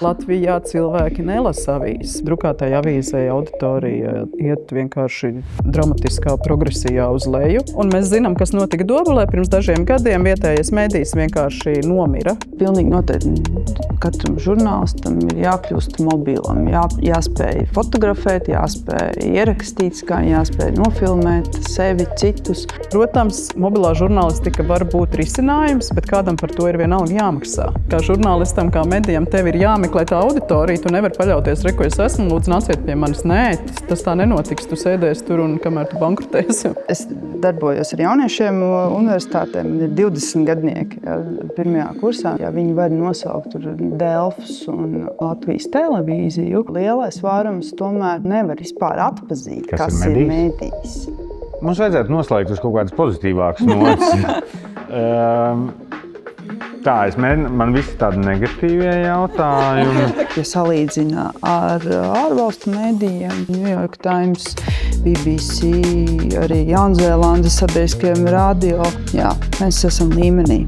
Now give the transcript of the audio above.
Latvijā cilvēki nelasa avīzes. Drukātajā avīzē auditorija iet vienkārši dramatiskā progresijā uz leju. Un mēs zinām, kas notika Dobelē pirms dažiem gadiem. Vietējais medijs vienkārši nomira. Pilnīgi noteikti katram žurnālistam ir jākļūst mobilam, jāspēj fotografēt, jāspēj ierakstīt, jāspēj nofilmēt sevi, citus. Protams, mobilā žurnālistika var būt risinājums, bet kādam par to ir vienalga jāmaksā. Kā žurnālistam, kā medijam, tev ir jāmeklē tā auditorija, tu nevari paļauties, ko es esmu, lūdzu, nāciet pie manis. Nē, tas tā nenotiks, tu sēdēsi tur un kamēr tu bankrotēsi. Es darbojos ar jauniešiem universitātēm, ir 20 gadnieki pirmajā kursā. Ja viņi var nosaukt tur Delfus un Latvijas televīziju, lielais vairums tomēr nevar vispār atpazīt, kas ir medijs. Mums vajadzētu noslēgt uz kaut kādas pozitīvākas notis. Man visi tādi negatīvie jautājumi. Ja salīdzina ar ārvalstu medijiem, New York Times, BBC, arī Jaunzēlandes sabiedriskajiem radio, jā, mēs esam līmenī.